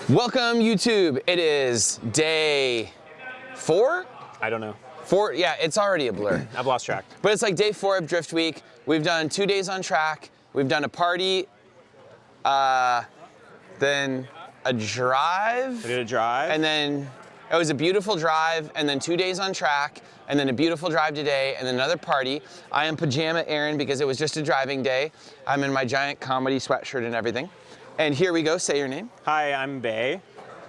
Welcome, YouTube. It is day 4? I don't know. 4? Yeah, it's already a blur. I've lost track. But it's like day 4 of Drift Week. We've done 2 days on track. We've done a party, then a drive. We did a drive. And then it was a beautiful drive, and then 2 days on track, and then a beautiful drive today, and then another party. I am Pajama Aaron because it was just a driving day. I'm in my giant comedy sweatshirt and everything. And here we go, say your name. Hi, I'm Bay.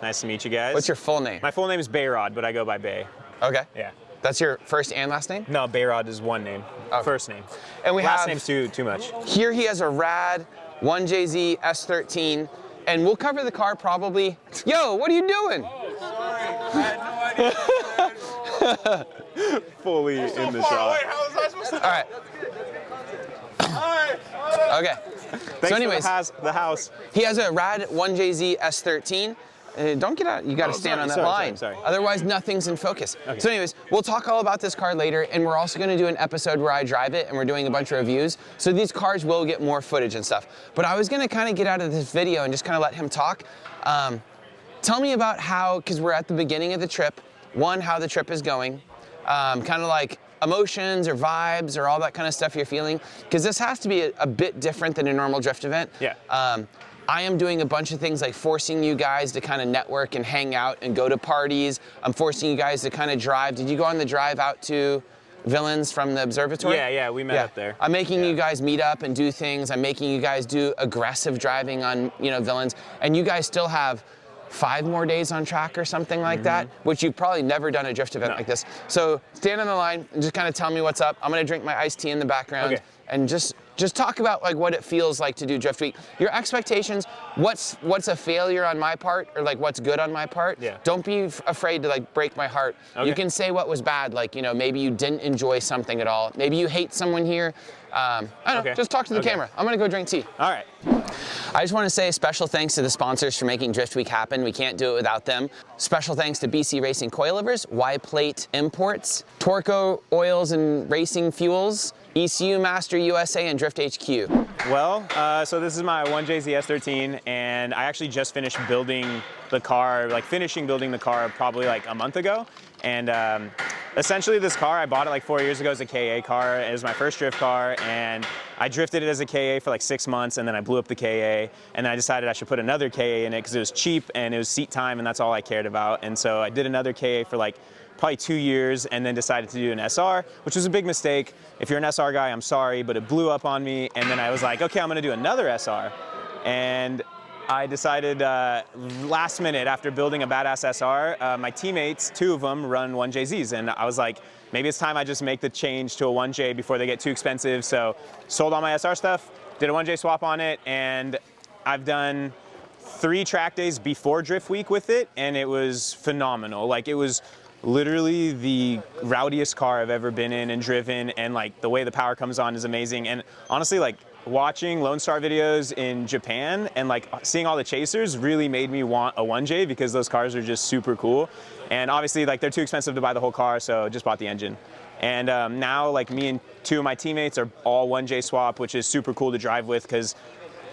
Nice to meet you guys. What's your full name? My full name is Bayrod, but I go by Bay. Okay. Yeah. That's your first and last name? No, Bayrod is one name. Oh. First name. And we last have, name's too much. Here he has a rad 1JZ S13, and we'll cover the car probably. Yo, what are you doing? Oh, sorry. I had no idea. Fully in the shot. Wait, how was I supposed to? All right. Okay. Thanks So anyways, for the house. he has a rad 1JZ S13. Don't get out. You got to stand on that line. Sorry. Otherwise, nothing's in focus. Okay. So anyways, we'll talk all about this car later, and we're also going to do an episode where I drive it, and we're doing a bunch of reviews. So these cars will get more footage and stuff. But I was going to kind of get out of this video and just kind of let him talk. Tell me about how, because we're at the beginning of the trip, one, how the trip is going, kind of like emotions or vibes or all that kind of stuff you're feeling, because this has to be a bit different than a normal drift event. Yeah. I am doing a bunch of things like forcing you guys to kind of network and hang out and go to parties. I'm forcing you guys to kind of drive. Did you go on the drive out to Villains from the observatory? Yeah, we met up there. I'm making you guys meet up and do things. I'm making you guys do aggressive driving on, Villains. And you guys still have 5 more days on track or something like that, which you've probably never done a drift event like this. So stand on the line and just kind of tell me what's up. I'm gonna drink my iced tea in the background and just talk about like what it feels like to do Drift Week. Your expectations, what's a failure on my part or like what's good on my part. Yeah. Don't be afraid to like break my heart. Okay. You can say what was bad, like, maybe you didn't enjoy something at all. Maybe you hate someone here. I don't know, just talk to the camera. I'm gonna go drink tea. All right. I just want to say a special thanks to the sponsors for making Drift Week happen. We can't do it without them. Special thanks to BC Racing Coilovers, Y-Plate Imports, Torco Oils and Racing Fuels, ECU Master USA, and Drift HQ. Well, so this is my 1JZ S13, and I actually just finished building the car, finishing building the car probably like a month ago. And essentially this car, I bought it like 4 years ago as a KA car. It was my first drift car, and I drifted it as a KA for like 6 months, and then I blew up the KA, and then I decided I should put another KA in it because it was cheap and it was seat time, and that's all I cared about. And so I did another KA for like probably 2 years, and then decided to do an SR, which was a big mistake. If you're an SR guy, I'm sorry, but it blew up on me, and then I was like, okay, I'm gonna do another SR. And I decided last minute after building a badass SR, my teammates, 2 of them run 1JZs, and I was like, maybe it's time I just make the change to a 1J before they get too expensive. So sold all my SR stuff, did a 1J swap on it, and I've done 3 track days before Drift Week with it, and it was phenomenal. Like, it was literally the rowdiest car I've ever been in and driven, and like the way the power comes on is amazing. And honestly, like watching Lone Star videos in Japan and like seeing all the chasers really made me want a 1J because those cars are just super cool. And obviously like they're too expensive to buy the whole car, so just bought the engine. And now like me and 2 of my teammates are all 1J swap, which is super cool to drive with because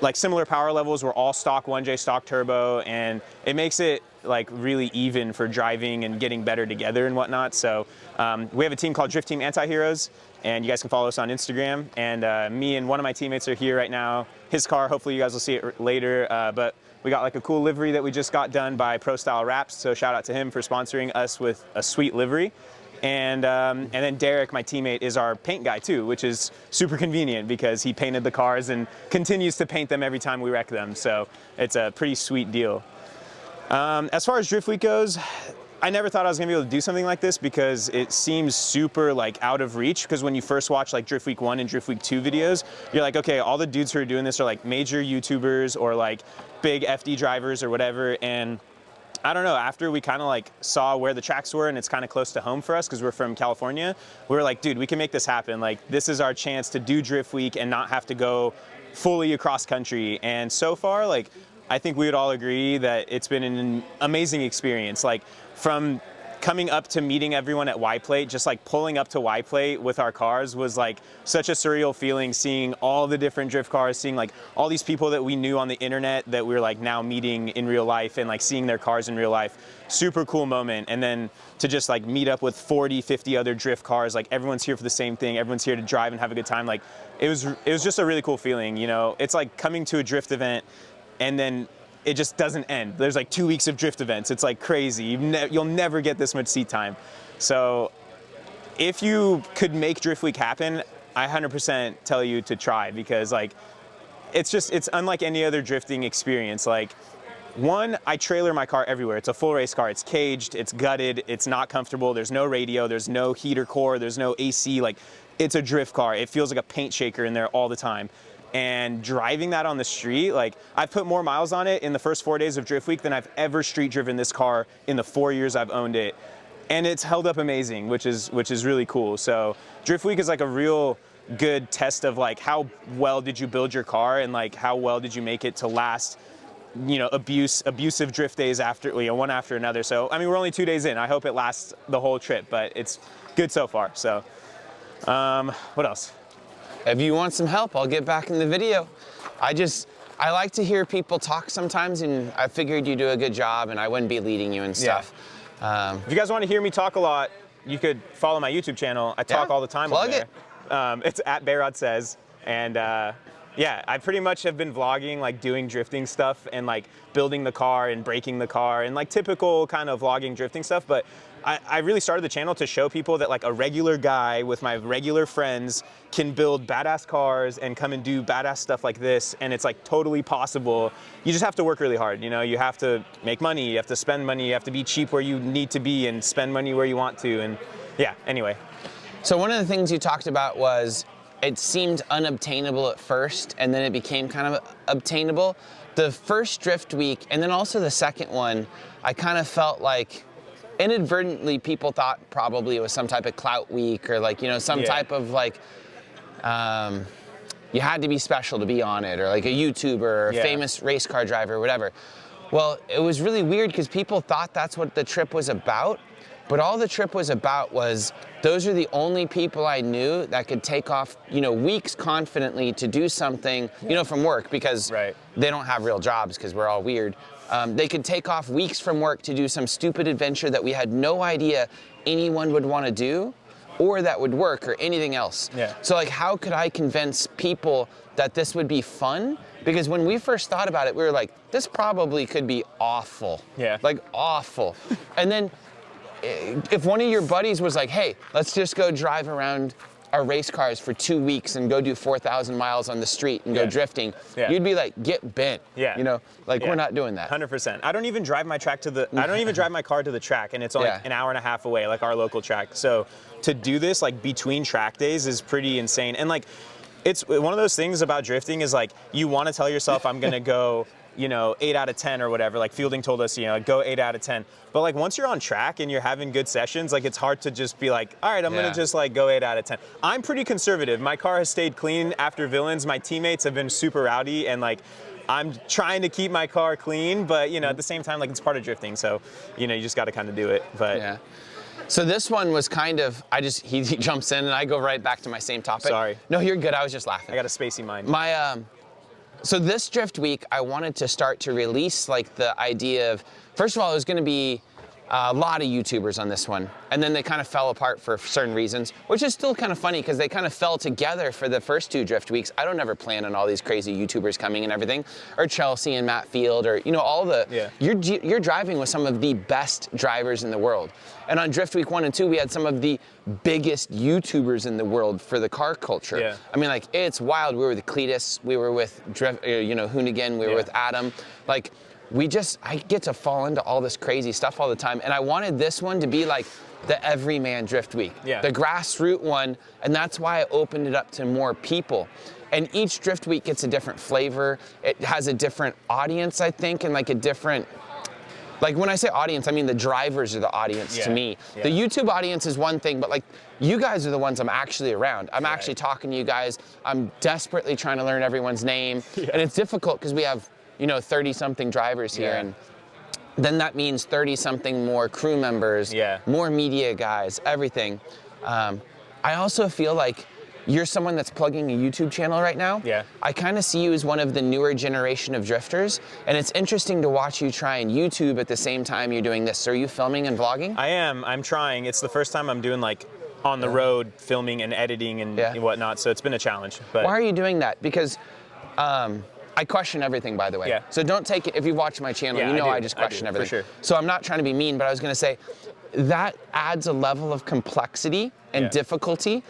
like similar power levels, we're all stock 1J, stock turbo, and it makes it like really even for driving and getting better together and whatnot. So we have a team called Drift Team Anti-Heroes, and you guys can follow us on Instagram. And me and one of my teammates are here right now. His car, hopefully you guys will see it later, but we got like a cool livery that we just got done by Pro Style Wraps, so shout out to him for sponsoring us with a sweet livery. And then Derek, my teammate, is our paint guy too, which is super convenient because he painted the cars and continues to paint them every time we wreck them. So it's a pretty sweet deal. As far as Drift Week goes, I never thought I was gonna be able to do something like this because it seems super like out of reach, because when you first watch like Drift Week 1 and Drift Week 2 videos, you're like, okay, all the dudes who are doing this are like major YouTubers or like big FD drivers or whatever. And I don't know, after we kind of like saw where the tracks were and it's kind of close to home for us because we're from California, we were like, dude, we can make this happen. Like, this is our chance to do Drift Week and not have to go fully across country. And so far, like, I think we would all agree that it's been an amazing experience. Like, from coming up to meeting everyone at Y-Plate, just like pulling up to Y-Plate with our cars was like such a surreal feeling, seeing all the different drift cars, seeing like all these people that we knew on the internet that we were like now meeting in real life and like seeing their cars in real life. Super cool moment. And then to just like meet up with 40, 50 other drift cars, like everyone's here for the same thing, everyone's here to drive and have a good time. Like it was just a really cool feeling, you know. It's like coming to a drift event and then it just doesn't end. There's like 2 weeks of drift events. It's like crazy. You'll never get this much seat time. So if you could make Drift Week happen, I 100% tell you to try, because like it's unlike any other drifting experience. Like, one, I trailer my car everywhere. It's a full race car. It's caged, it's gutted, it's not comfortable. There's no radio, there's no heater core, there's no AC. Like, it's a drift car. It feels like a paint shaker in there all the time. And driving that on the street, like, I've put more miles on it in the first 4 days of Drift Week than I've ever street driven this car in the 4 years I've owned it. And it's held up amazing, which is really cool. So Drift Week is like a real good test of like how well did you build your car and like how well did you make it to last, you know, abusive drift days after, you know, one after another. So I mean, we're only 2 days in. I hope it lasts the whole trip, but it's good so far. So what else? If you want some help, I'll get back in the video. I like to hear people talk sometimes, and I figured you do a good job and I wouldn't be leading you and stuff. Yeah. If you guys want to hear me talk a lot, you could follow my YouTube channel. I talk all the time on there. It's at Bayrod Says, and yeah, I pretty much have been vlogging, like doing drifting stuff and like building the car and breaking the car and like typical kind of vlogging drifting stuff. But I really started the channel to show people that like a regular guy with my regular friends can build badass cars and come and do badass stuff like this, and it's like totally possible. You just have to work really hard, you know. You have to make money, you have to spend money, you have to be cheap where you need to be and spend money where you want to, and yeah, anyway. So one of the things you talked about was it seemed unobtainable at first, and then it became kind of obtainable. The first Drift Week, and then also the second one, I kind of felt like inadvertently people thought probably it was some type of clout week or like, you know, some type of like, you had to be special to be on it, or like a YouTuber or a famous race car driver or whatever. Well, it was really weird because people thought that's what the trip was about. But all the trip was about was those are the only people I knew that could take off, you know, weeks confidently to do something, you know, from work, because they don't have real jobs because we're all weird. They could take off weeks from work to do some stupid adventure that we had no idea anyone would want to do or that would work or anything else. So like, how could I convince people that this would be fun? Because when we first thought about it, we were like, this probably could be awful. Like awful. And then if one of your buddies was like, hey, let's just go drive around our race cars for 2 weeks and go do 4,000 miles on the street and go drifting, you'd be like, get bent. You know, like we're not doing that. 100%. I don't even drive my track to the, I don't even drive my car to the track, and it's only an hour and a half away, like our local track. So to do this like between track days is pretty insane. And like, it's one of those things about drifting is like, you want to tell yourself I'm going to go, you know, 8 out of 10 or whatever. Like Fielding told us, you know, go 8 out of 10. But like once you're on track and you're having good sessions, like it's hard to just be like, all right, I'm gonna just like go 8 out of 10. I'm pretty conservative. My car has stayed clean after Villains. My teammates have been super rowdy, and like I'm trying to keep my car clean, but you know, at the same time, like it's part of drifting. So, you know, you just got to kind of do it. But so this one was kind of, he jumps in and I go right back to my same topic. Sorry. No, you're good. I was just laughing. I got a spacey mind. So this Drift Week, I wanted to start to release like the idea of, first of all, it was going to be a lot of YouTubers on this one, and then they kind of fell apart for certain reasons, which is still kind of funny because they kind of fell together for the first 2 Drift Weeks. I don't ever plan on all these crazy YouTubers coming and everything, or Chelsea and Matt Field, or you know, all the, you're driving with some of the best drivers in the world. And on Drift Week 1 and 2, we had some of the biggest YouTubers in the world for the car culture. I mean, like, it's wild. We were with Cletus, we were with you know, Hoonigan, we were with Adam. Like, I get to fall into all this crazy stuff all the time, and I wanted this one to be like the everyman Drift Week, the grassroots one, and that's why I opened it up to more people. And each Drift Week gets a different flavor. It has a different audience, I think, and like a different, like when I say audience, I mean the drivers are the audience to me. The YouTube audience is one thing, but like you guys are the ones I'm actually around. I'm actually talking to you guys. I'm desperately trying to learn everyone's name, and it's difficult because we have, you know, 30-something drivers here, and then that means 30-something more crew members, more media guys, everything. I also feel like you're someone that's plugging a YouTube channel right now. Yeah. I kind of see you as one of the newer generation of drifters, and it's interesting to watch you try and YouTube at the same time you're doing this. So are you filming and vlogging? I am. I'm trying. It's the first time I'm doing like on the road filming and editing and whatnot, so it's been a challenge. But why are you doing that? Because I question everything, by the way. Yeah. So don't take it, if you watch my channel, you know I just question everything. For sure. So I'm not trying to be mean, but I was gonna say, that adds a level of complexity and difficulty.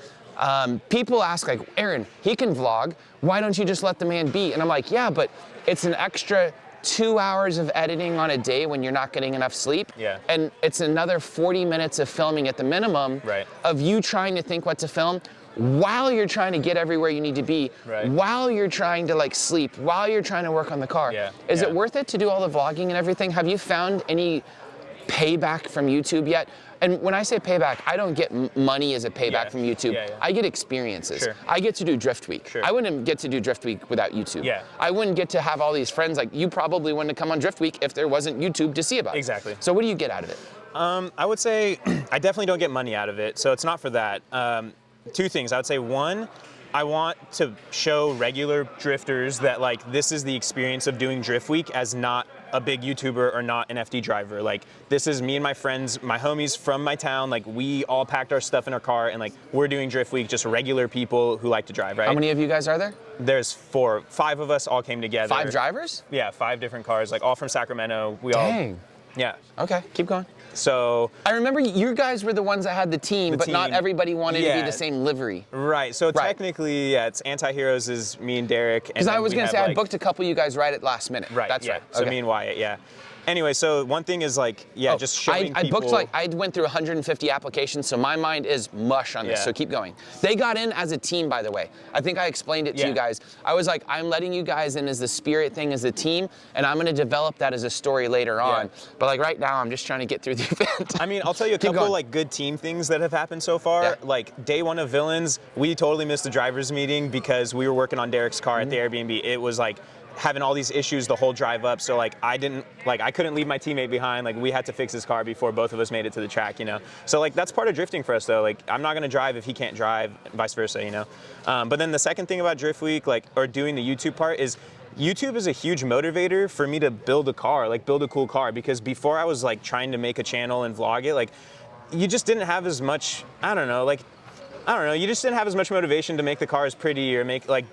People ask like, Aaron, he can vlog, why don't you just let the man be? And I'm like, yeah, but it's an extra 2 hours of editing on a day when you're not getting enough sleep. Yeah. And it's another 40 minutes of filming at the minimum of you trying to think what to film while you're trying to get everywhere you need to be, while you're trying to like sleep, while you're trying to work on the car. Is it worth it to do all the vlogging and everything? Have you found any payback from YouTube yet? And when I say payback, I don't get money as a payback from YouTube. I get experiences. I get to do Drift Week. I wouldn't get to do Drift Week without YouTube. I wouldn't get to have all these friends. Like, you probably wouldn't come on Drift Week if there wasn't YouTube to see about it. Exactly. So what do you get out of it? I would say I definitely don't get money out of it, so it's not for that. Two things. I would say, one, I want to show regular drifters that like this is the experience of doing Drift Week as not a big YouTuber or not an FD driver. Like, this is me and my friends, my homies from my town. Like, we all packed our stuff in our car and like we're doing Drift Week, just regular people who like to drive, right? How many of you guys are there? There's 5 of us all came together. 5 drivers? Yeah, 5 different cars, like all from Sacramento. We Dang. all. Yeah. Okay, keep going. So I remember you guys were the ones that had the team, but not everybody wanted to be the same livery. Right. So technically, it's Anti-Heroes is me and Derek. Because I was going to say, I booked a couple of you guys right at last minute. Right. That's right. So me and Wyatt, Anyway, so one thing is like, just showing I people. booked like, I went through 150 applications, so my mind is mush on this, so keep going. They got in as a team, by the way. I think I explained it to you guys. I was like, I'm letting you guys in as the spirit thing as a team, and I'm gonna develop that as a story later on. But like right now, I'm just trying to get through the event. I mean, I'll tell you a couple like good team things that have happened so far. Like day 1 of Villains, we totally missed the driver's meeting because we were working on Derek's car at the Airbnb. It was like having all these issues the whole drive up, so like I couldn't leave my teammate behind. Like, we had to fix his car before both of us made it to the track, you know. So like that's part of drifting for us though. Like, I'm not gonna drive if he can't drive, vice versa, you know. But then the second thing about Drift Week, like, or doing the YouTube part, is YouTube is a huge motivator for me to build a car, like build a cool car, because before I was like trying to make a channel and vlog it, like you just didn't have as much, you just didn't have as much motivation to make the cars pretty or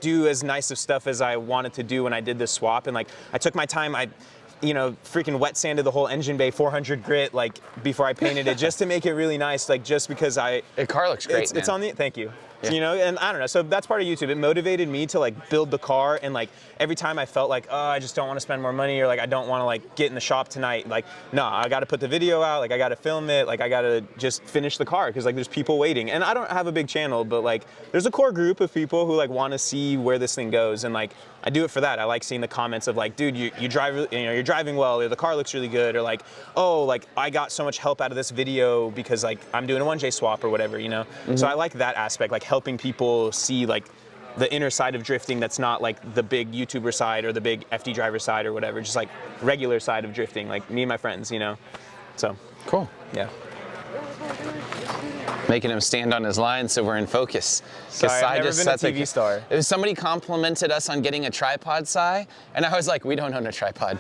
do as nice of stuff as I wanted to do when I did this swap. And like, I took my time, freaking wet sanded the whole engine bay 400 grit, like, before I painted it, just to make it really nice, like, just because the car looks great, it's on the, thank you. You know, and I don't know, so that's part of YouTube. It motivated me to like build the car, and like every time I felt like, oh, I just don't want to spend more money, or like I don't want to like get in the shop tonight, like, no, I got to put the video out, like I got to film it, like I got to just finish the car, because like there's people waiting. And I don't have a big channel, but like there's a core group of people who like want to see where this thing goes, and like I do it for that. I like seeing the comments of like, dude, you drive, you're driving well, or the car looks really good, or like, oh, like I got so much help out of this video because like I'm doing a 1J swap or whatever, you know. So I like that aspect, like helping people see like the inner side of drifting that's not like the big YouTuber side or the big FD driver side or whatever, just like regular side of drifting, like me and my friends, you know. So cool. Yeah. Making him stand on his line so we're in focus. Sorry, I've never been a TV star. It was somebody complimented us on getting a tripod, Sai, and I was like, we don't own a tripod.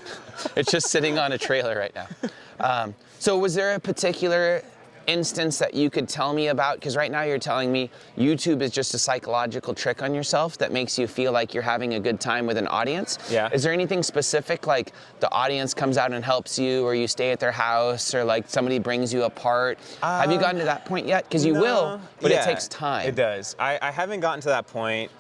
It's just sitting on a trailer right now. So was there a particular instance that you could tell me about? Because right now you're telling me YouTube is just a psychological trick on yourself that makes you feel like you're having a good time with an audience. Yeah. Is there anything specific, like the audience comes out and helps you, or you stay at their house, or like somebody brings you a part? Have you gotten to that point yet? Because you will, but it takes time. It does. I haven't gotten to that point,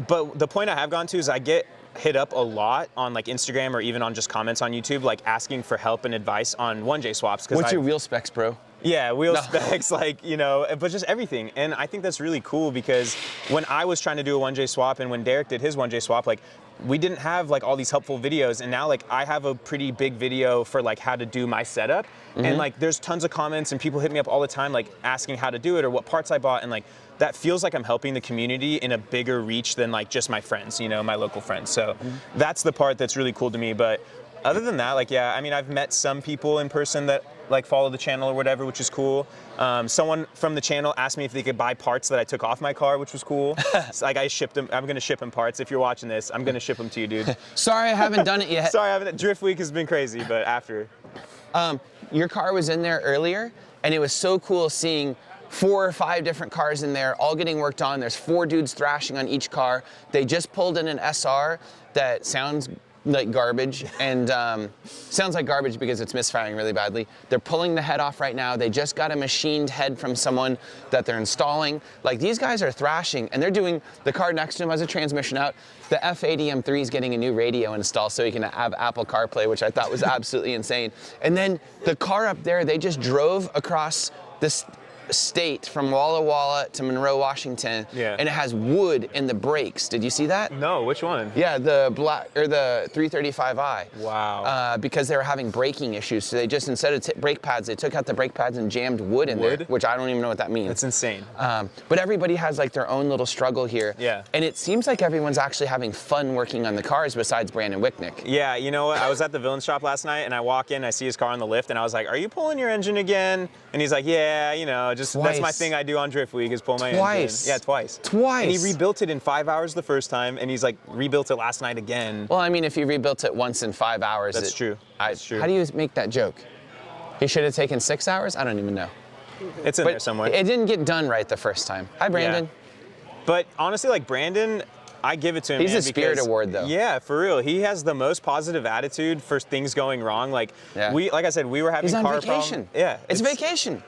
but the point I have gotten to is I get hit up a lot on like Instagram or even on just comments on YouTube, like asking for help and advice on 1J swaps. What's your wheel specs, bro? Yeah, wheel specs, like, you know, but just everything. And I think that's really cool, because when I was trying to do a 1J swap and when Derek did his 1J swap, like, we didn't have like all these helpful videos, and now like I have a pretty big video for like how to do my setup, and like there's tons of comments and people hit me up all the time like asking how to do it or what parts I bought, and like that feels like I'm helping the community in a bigger reach than like just my friends, you know, my local friends. So that's the part that's really cool to me. But Other than that, like, yeah, I mean, I've met some people in person that like follow the channel or whatever, which is cool. Someone from the channel asked me if they could buy parts that I took off my car, which was cool. So, like, I shipped them. I'm gonna ship him parts. If you're watching this, I'm gonna ship them to you, dude. Sorry, I haven't done it yet. Sorry, I haven't. Drift Week has been crazy, but after. Your car was in there earlier, and it was so cool seeing 4 or 5 different cars in there, all getting worked on. There's 4 dudes thrashing on each car. They just pulled in an SR that sounds like garbage, and sounds like garbage because it's misfiring really badly. They're pulling the head off right now. They just got a machined head from someone that they're installing. Like, these guys are thrashing, and they're doing, the car next to them has a transmission out. The F80 M3 is getting a new radio installed so he can have Apple CarPlay, which I thought was absolutely insane. And then the car up there, they just drove across this state from Walla Walla to Monroe, Washington, and it has wood in the brakes. Did you see that? No, which one? Yeah, the black or the 335i. Wow. Because they were having braking issues, so they just, instead of brake pads, they took out the brake pads and jammed wood in there, which I don't even know what that means. That's insane. But everybody has like their own little struggle here. Yeah. And it seems like everyone's actually having fun working on the cars besides Brandon Wicknick. Yeah, you know what? I was at the villain shop last night, and I walk in, I see his car on the lift, and I was like, "Are you pulling your engine again?" And he's like, "Yeah, you know, just that's my thing I do on Drift Week is pull my engine." Yeah, twice. And he rebuilt it in 5 hours the first time, and he's like rebuilt it last night again. Well, I mean, if you rebuilt it once in 5 hours, that's true. That's true. How do you make that joke? He should have taken 6 hours? I don't even know. It's in there somewhere. It didn't get done right the first time. Hi, Brandon. Yeah. But honestly, like, Brandon, I give it to him. He's a Spirit Award, though. Yeah, for real. He has the most positive attitude for things going wrong. Like, like I said, we were having He's on car vacation. Yeah. It's vacation.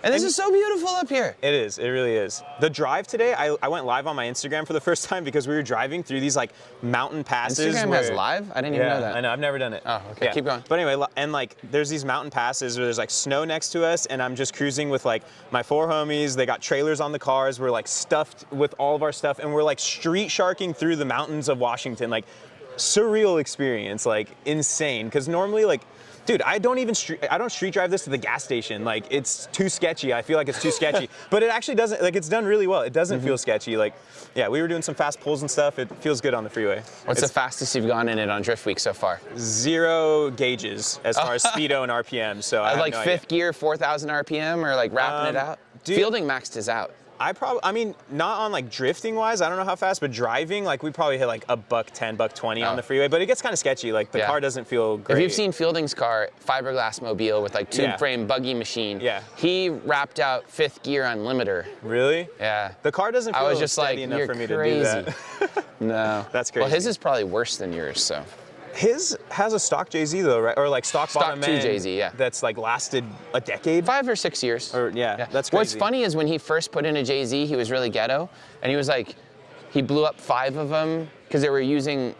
And this is so beautiful up here. It is. It really is. The drive today, I went live on my Instagram for the first time because we were driving through these like mountain passes. Instagram has live? I didn't even know that. I know. I've never done it. Oh, okay. Keep going. But anyway, and like there's these mountain passes where there's like snow next to us, and I'm just cruising with like my 4 homies. They got trailers on the cars. We're like stuffed with all of our stuff, and we're like street sharking through the mountains of Washington. Like, surreal experience. Like, insane. Because normally, like, dude, I don't street drive this to the gas station. Like, it's too sketchy. I feel like it's too sketchy. But it actually doesn't, like, it's done really well. It doesn't feel sketchy. Like, yeah, we were doing some fast pulls and stuff. It feels good on the freeway. What's the fastest you've gone in it on Drift Week so far? 0 gauges as far as speedo and RPM. So I have like no 5th idea. gear, 4,000 RPM, or like wrapping it out? Dude, Fielding maxed his out. I mean, not on like drifting wise, I don't know how fast, but driving, like we probably hit like $110, $120 on the freeway, but it gets kind of sketchy. Like the car doesn't feel great. If you've seen Fielding's car, fiberglass mobile with like tube frame buggy machine, he wrapped out 5th gear on limiter. Really? Yeah. The car doesn't feel I was just steady like, enough for me to do that. No. That's crazy. Well, his is probably worse than yours, so. His has a stock JZ though, right? Or like stock bottom 2 end. JZ, yeah. That's like lasted a decade. 5 or 6 years. Or that's crazy. What's funny is when he first put in a JZ, he was really ghetto, and he was like, he blew up 5 of them because they were using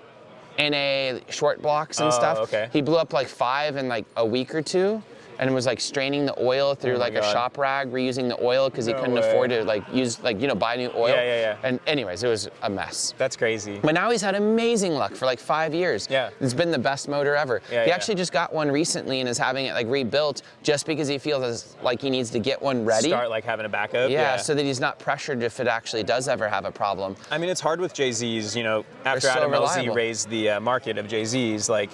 NA short blocks and stuff. Okay. He blew up like 5 in like a week or 2. And was like straining the oil through like a shop rag, reusing the oil because he couldn't afford to like use like, you know, buy new oil. Yeah. And anyways, it was a mess. That's crazy. But now he's had amazing luck for like 5 years. Yeah. It's been the best motor ever. He actually just got one recently and is having it like rebuilt just because he feels like he needs to get one ready. Start like having a backup. Yeah, so that he's not pressured if it actually does ever have a problem. I mean, it's hard with JZs, you know, after so Adam reliable. LZ raised the market of JZs, like,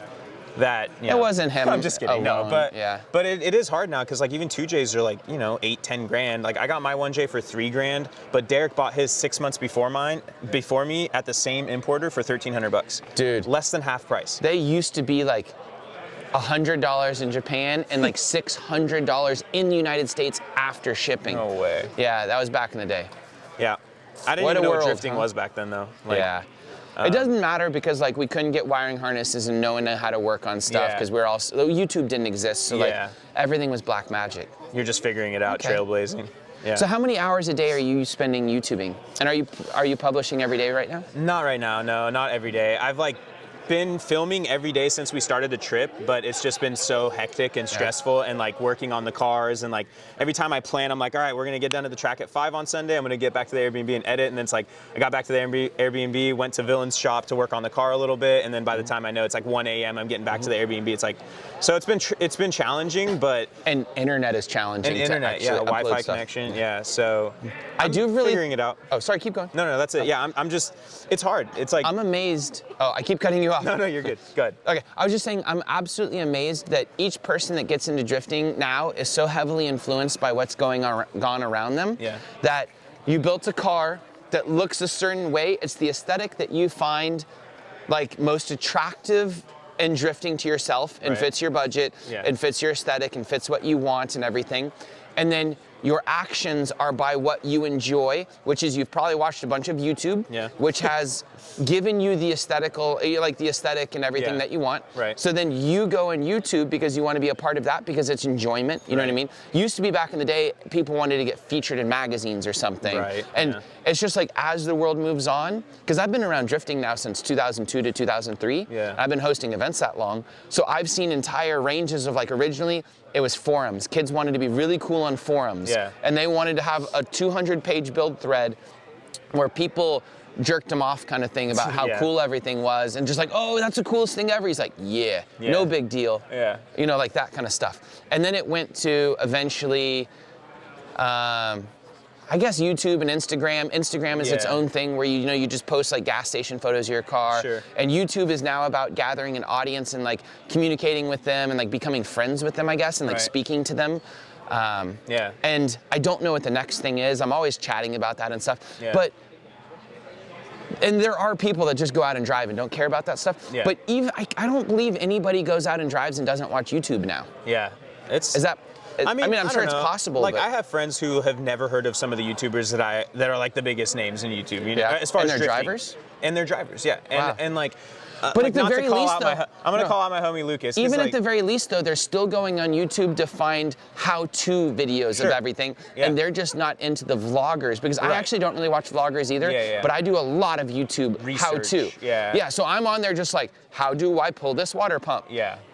that, you know, it wasn't him. I'm just kidding. Alone. No, but it is hard now because like even 2Js are like, you know, 8-10 grand. Like I got my 1J for 3 grand, but Derek bought his 6 months before me at the same importer for $1,300. Dude, less than half price. They used to be like $100 in Japan and like $600 in the United States after shipping. No way. Yeah, that was back in the day. Yeah, I didn't even know what drifting was back then though. Like, yeah. It doesn't matter because like we couldn't get wiring harnesses and no one knew how to work on stuff because we're all YouTube didn't exist, so like everything was black magic. You're just figuring it out, trailblazing. Yeah. So how many hours a day are you spending YouTubing? And are you publishing every day right now? Not right now, no, not every day. I've like been filming every day since we started the trip, but it's just been so hectic and stressful and like working on the cars and like every time I plan, I'm like, all right, we're gonna get done at the track at 5 on Sunday. I'm gonna get back to the Airbnb and edit. And then it's like, I got back to the Airbnb, went to Villain's shop to work on the car a little bit. And then by the time I know it's like 1 a.m., I'm getting back to the Airbnb. It's like, so it's been challenging, but. And internet is challenging. And internet, Wi-Fi connection, so. I do really. Figuring it out. Oh, sorry, keep going. No, that's it. Yeah, I'm just, it's hard. It's like. I'm amazed. Oh, I keep cutting you off. No, you're good. Good. Okay, I was just saying I'm absolutely amazed that each person that gets into drifting now is so heavily influenced by what's gone around them that you built a car that looks a certain way. It's the aesthetic that you find like most attractive in drifting to yourself and fits your budget and fits your aesthetic and fits what you want and everything. And then your actions are by what you enjoy, which is you've probably watched a bunch of YouTube, which has given you the the aesthetic and everything that you want. Right. So then you go on YouTube because you want to be a part of that because it's enjoyment. You know what I mean? Used to be back in the day, people wanted to get featured in magazines or something. Right. And it's just like as the world moves on, because I've been around drifting now since 2002 to 2003. Yeah. I've been hosting events that long. So I've seen entire ranges of like originally it was forums. Kids wanted to be really cool on forums. Yeah. And they wanted to have a 200-page build thread where people jerked him off kind of thing about how cool everything was and just like, oh, that's the coolest thing ever. He's like, no big deal. Yeah. You know, like that kind of stuff. And then it went to eventually, I guess YouTube and Instagram. Instagram is its own thing where you just post like gas station photos of your car. Sure. And YouTube is now about gathering an audience and like communicating with them and like becoming friends with them, I guess, and like speaking to them. And I don't know what the next thing is. I'm always chatting about that and stuff. And there are people that just go out and drive and don't care about that stuff. But even I don't believe anybody goes out and drives and doesn't watch YouTube now. Is that? I mean, I'm sure it's possible. Like, but I have friends who have never heard of some of the YouTubers that are like the biggest names in YouTube. You know, as far and as they're drifting. drivers. And they're drivers, and like. But like at the not very to call least, out though, I'm gonna call out my homie Lucas. Even like, at the very least, though, they're still going on YouTube to find how-to videos of everything, and they're just not into the vloggers because I actually don't really watch vloggers either. But I do a lot of YouTube how-to. So I'm on there just like, how do I pull this water pump?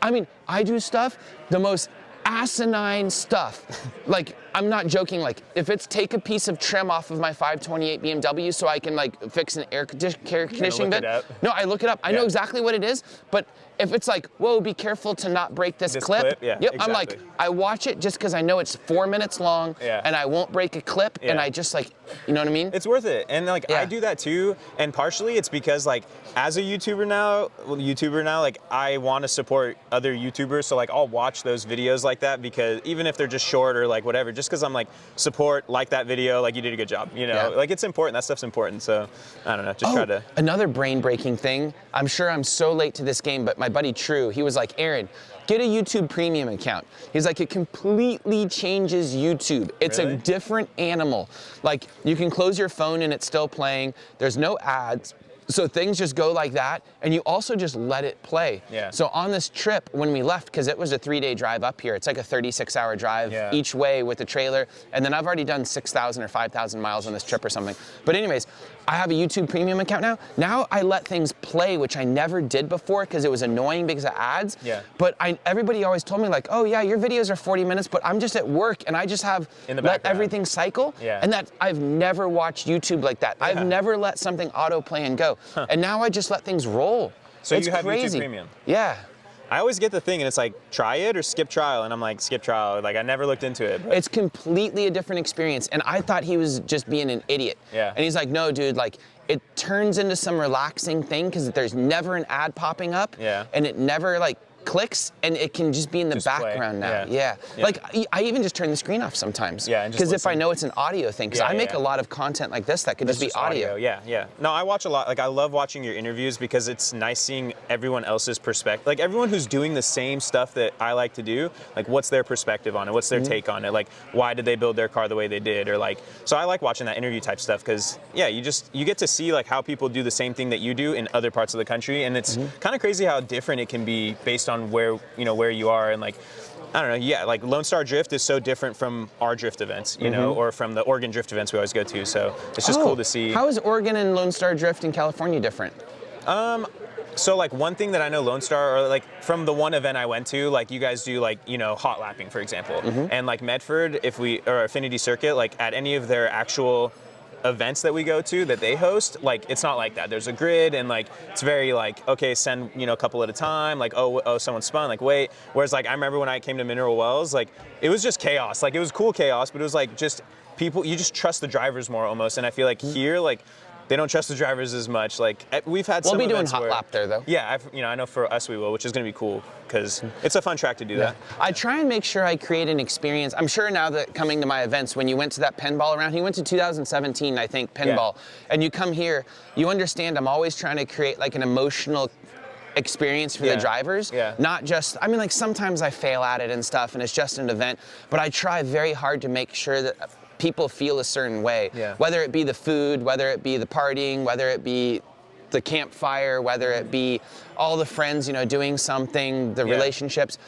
I mean, I do stuff the most asinine stuff. Like, I'm not joking. Like, if it's take a piece of trim off of my 528 BMW so I can like fix an air conditioning vent. No, I look it up. I know exactly what it is, but if it's like, whoa, be careful to not break this clip. I'm like, I watch it just because I know it's 4 minutes long and I won't break a clip and I just like, you know what I mean? It's worth it. And like, I do that too. And partially it's because like, as a YouTuber now, like I want to support other YouTubers. So like, I'll watch those videos like that because even if they're just short or like whatever, just because I'm like, like that video, like you did a good job, you know? Like it's important, that stuff's important. So I don't know, just try to. Another brain-breaking thing, I'm sure I'm so late to this game, but my buddy True, he was like, Aaron, get a YouTube premium account. He's like, it completely changes YouTube. It's a different animal. Like you can close your phone and it's still playing. There's no ads. So things just go like that, and you also just let it play. So on this trip, when we left, because it was a 3-day drive up here, it's like a 36-hour drive each way with the trailer, and then I've already done 6,000 or 5,000 miles on this trip or something. But anyways, I have a YouTube premium account now. Now I let things play, which I never did before because it was annoying because of ads. But everybody always told me like, oh yeah, your videos are 40 minutes, but I'm just at work and I just have let everything cycle. And that I've never watched YouTube like that. I've never let something autoplay and go. And now I just let things roll. So it's you have crazy. YouTube Premium? Yeah. I always get the thing and it's like, try it or skip trial. And I'm like, skip trial. Like I never looked into it. But. It's completely a different experience. And I thought he was just being an idiot. And he's like, no, dude, like it turns into some relaxing thing because there's never an ad popping up. And it never like clicks and it can just be in the background now. Like I even just turn the screen off sometimes. Because if I know it's an audio thing, because I make a lot of content like this that could just be audio. No, I watch a lot. Like I love watching your interviews because it's nice seeing everyone else's perspective. Like everyone who's doing the same stuff that I like to do, like what's their perspective on it? What's their take on it? Like why did they build their car the way they did? Or like, so I like watching that interview type stuff because you get to see like how people do the same thing that you do in other parts of the country. And it's kind of crazy how different it can be based on where you are and like I don't know, like Lone Star Drift is so different from our drift events, you know, or from the Oregon drift events we always go to. So it's just cool to see. How is Oregon and Lone Star Drift in California different? So like one thing that I know Lone Star, or like from the one event I went to, like you guys do like, hot lapping, for example. And like Medford, or Affinity Circuit, like at any of their actual events that we go to that they host, like it's not like that. There's a grid and like it's very like, okay, send a couple at a time, like oh someone spun, like wait. Whereas like I remember when I came to Mineral Wells, like it was just chaos. Like it was cool chaos, but it was like just people, you just trust the drivers more almost. And I feel like here, like they don't trust the drivers as much. Like we've had We'll some be doing events hot where, lap there though. Yeah, I know for us we will, which is going to be cool because it's a fun track to do that. I try and make sure I create an experience. I'm sure now that coming to my events, when you went to that pinball round, he went to 2017, I think, pinball, and you come here, you understand I'm always trying to create like an emotional experience for the drivers, not just, I mean, like sometimes I fail at it and stuff and it's just an event, but I try very hard to make sure that people feel a certain way, whether it be the food, whether it be the partying, whether it be the campfire, whether it be all the friends, you know, doing something, the relationships.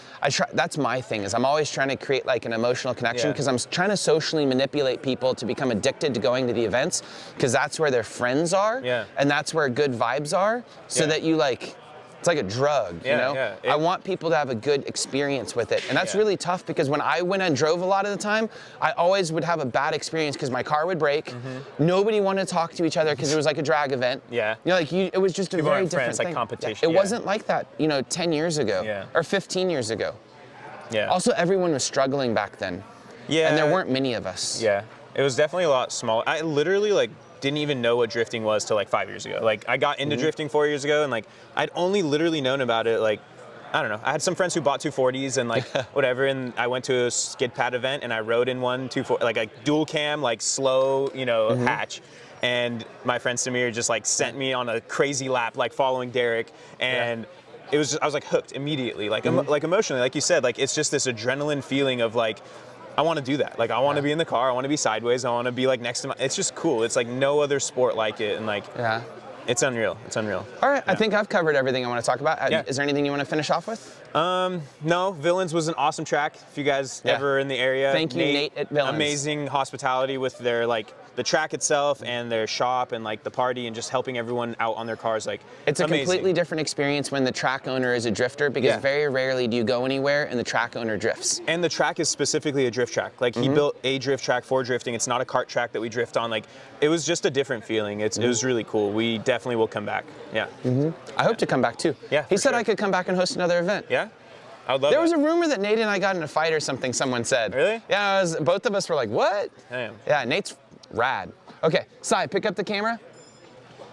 That's my thing, is I'm always trying to create like an emotional connection because I'm trying to socially manipulate people to become addicted to going to the events because that's where their friends are and that's where good vibes are, so that you like, it's like a drug, you know? I want people to have a good experience with it. And that's really tough because when I went and drove a lot of the time, I always would have a bad experience because my car would break. Nobody wanted to talk to each other because it was like a drag event. You know, like it was just a very different thing. Like competition. It wasn't like that, you know, 10 years ago or 15 years ago. Also, everyone was struggling back then. And there weren't many of us. It was definitely a lot smaller. I literally like didn't even know what drifting was till like 5 years ago. Like I got into drifting 4 years ago and like I'd only literally known about it like, I don't know. I had some friends who bought 240s and like whatever, and I went to a skid pad event and I rode in one 240, like a dual cam, like slow, you know, hatch. And my friend Samir just like sent me on a crazy lap, like following Derek, and it was just, I was like hooked immediately, like like emotionally, like you said, like it's just this adrenaline feeling of like, I want to do that. Like I want to be in the car. I want to be sideways. I want to be like next to my. It's just cool. It's like no other sport like it, and like it's unreal. It's unreal. All right, I think I've covered everything I want to talk about. Is there anything you want to finish off with? No. Villains was an awesome track. If you guys ever in the area, thank you, Nate at Villains. Amazing hospitality with their like the track itself and their shop and like the party and just helping everyone out on their cars. Like it's a completely different experience when the track owner is a drifter, because very rarely do you go anywhere and the track owner drifts. And the track is specifically a drift track. Like he built a drift track for drifting. It's not a kart track that we drift on. Like it was just a different feeling. It was really cool. We definitely will come back. I hope to come back too. He said I could come back and host another event. I would love There was a rumor that Nate and I got in a fight or something, someone said. Really? Yeah, both of us were like, what? Damn. Yeah, Nate's rad. Okay, Sai, pick up the camera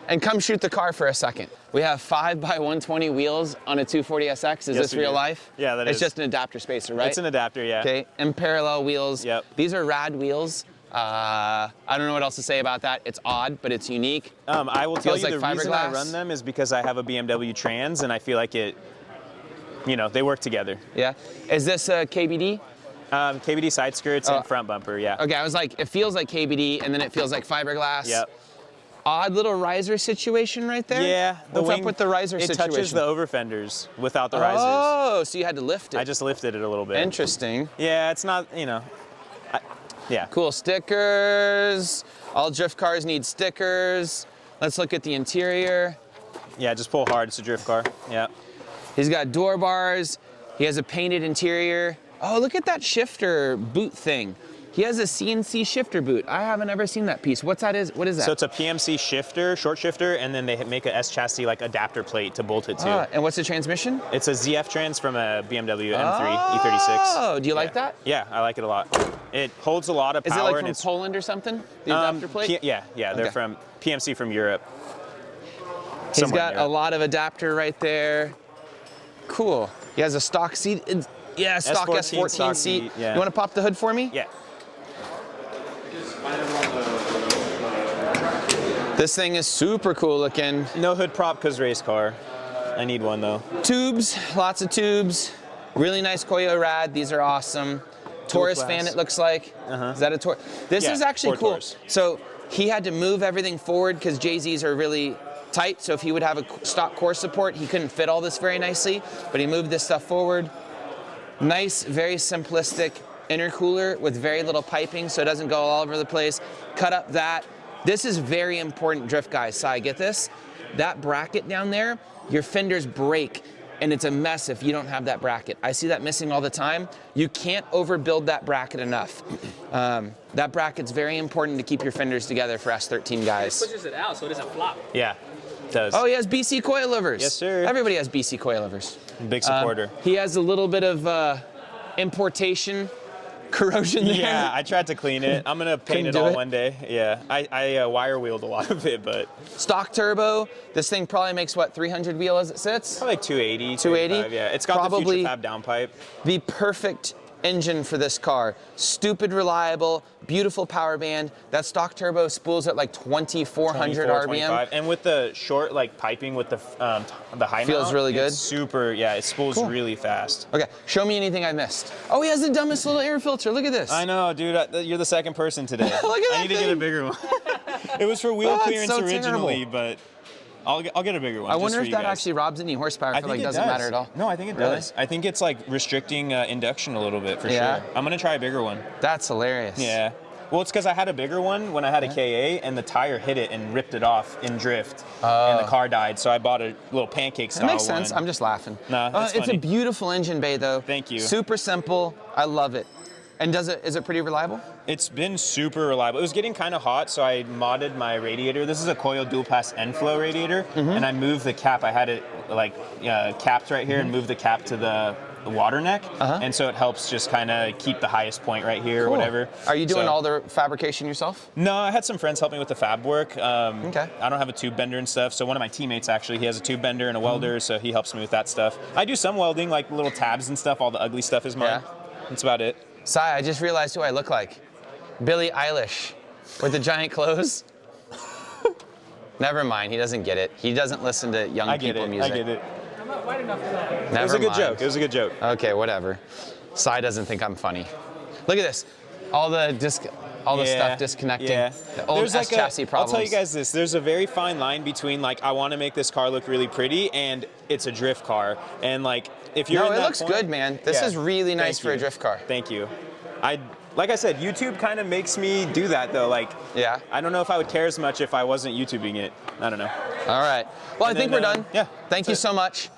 and come shoot the car for a second. We have 5x120 wheels on a 240SX. Is this real life? Yeah, that is. It's just an adapter spacer, right? It's an adapter, yeah. Okay, and parallel wheels. Yep. These are rad wheels. I don't know what else to say about that. It's odd, but it's unique. I will tell you like the reason I run them is because I have a BMW Trans and I feel like it, you know, they work together. Yeah. Is this a KBD? KBD side skirts and front bumper, Okay, I was like, it feels like KBD and then it feels like fiberglass. Yep. Odd little riser situation right there. Yeah. What's up with the riser situation? It touches the over fenders without the risers. Oh, so you had to lift it. I just lifted it a little bit. Interesting. Yeah, it's not, you know, Cool stickers. All drift cars need stickers. Let's look at the interior. Yeah, just pull hard, it's a drift car, yeah. He's got door bars. He has a painted interior. Oh, look at that shifter boot thing. He has a CNC shifter boot. I haven't ever seen that piece. What is that? So it's a PMC shifter, short shifter, and then they make a S chassis like adapter plate to bolt it to. And what's the transmission? It's a ZF trans from a BMW M3 E36. Oh, do you like that? Yeah, I like it a lot. It holds a lot of power. Is it like and from Poland or something? The adapter plate? Yeah, they're from PMC from Europe. He's got a lot of adapter right there. Cool. He has a stock seat. Stock S14 seat. Yeah. You want to pop the hood for me? Yeah. This thing is super cool looking. No hood prop because race car. I need one though. Tubes, lots of tubes. Really nice Koyo rad. These are awesome. Taurus fan, it looks like. Is that a Taurus? This is actually cool. Taurus. So he had to move everything forward because JZs are really tight. So if he would have a stock core support, he couldn't fit all this very nicely. But he moved this stuff forward. Nice, very simplistic intercooler with very little piping so it doesn't go all over the place. Cut up that. This is very important, drift guys. Sai, get this? That bracket down there, your fenders break, and it's a mess if you don't have that bracket. I see that missing all the time. You can't overbuild that bracket enough. That bracket's very important to keep your fenders together for S13 guys. It pushes it out so it doesn't flop. Yeah, it does. Oh, he has BC coilovers. Yes, sir. Everybody has BC coilovers. Big supporter. He has a little bit of importation corrosion there. Yeah, I tried to clean it. I'm gonna paint it do all it? one day. Yeah, I wire wheeled a lot of it, but Stock turbo. This thing probably makes what, 300 wheel as it sits? probably like 280. 280? 285, yeah, it's got the Probably future fab downpipe. the perfect engine for this car. Stupid reliable, beautiful power band. That stock turbo spools at like 2,400 24, RPM. 25. And with the short like piping with the high Feels mount, really good? it's super, yeah, it spools Cool. really fast. Okay, show me anything I missed. Oh, he has the dumbest little air filter. Look at this. I know, dude. You're the second person today. Look at I that need to get a thing. bigger one. It was for wheel Oh, it's clearance so originally, terrible. but I'll get a bigger one. I just wonder for if you that guys. actually robs any horsepower. I For think like it doesn't does. matter at all. No, I think it Really? does. I think it's like restricting induction a little bit for Yeah? sure. I'm gonna try a bigger one. That's hilarious. Yeah. Well, it's because I had a bigger one when I had a KA, and the tire hit it and ripped it off in drift, and the car died. So I bought a little pancake style That makes sense. one. I'm just laughing. Nah, that's it's a funny. beautiful engine bay though. Thank you. Super simple. I love it. And is it pretty reliable? It's been super reliable. It was getting kind of hot, so I modded my radiator. This is a coil dual pass end flow radiator, and I moved the cap. I had it like capped right here, and moved the cap to the water neck, and so it helps just kind of keep the highest point right here or whatever. Are you doing So- all the fabrication yourself? No, I had some friends help me with the fab work. Okay. I don't have a tube bender and stuff, so one of my teammates actually, he has a tube bender and a welder, so he helps me with that stuff. I do some welding, like little tabs and stuff. All the ugly stuff is mine. Yeah. That's about it. Sai, I just realized who I look like. Billie Eilish with the giant clothes. Never mind, he doesn't get it. He doesn't listen to young I get people it. music. I get it. Never It was a good mind. joke. It was a good joke. Okay, whatever. Sai doesn't think I'm funny. Look at this. All the stuff disconnecting. Yeah. The old There's like chassis problems. I'll tell you guys this. There's a very fine line between like I want to make this car look really pretty and it's a drift car. And like if you're No, in it that looks point- good, man. This Yeah. is really nice Thank for a you. drift car. Thank you. Like I said, YouTube kind of makes me do that though. Like, Yeah. I don't know if I would care as much if I wasn't YouTubing it. I don't know. All right. Well, I And think then, we're done. yeah, Thank that's you it. so much.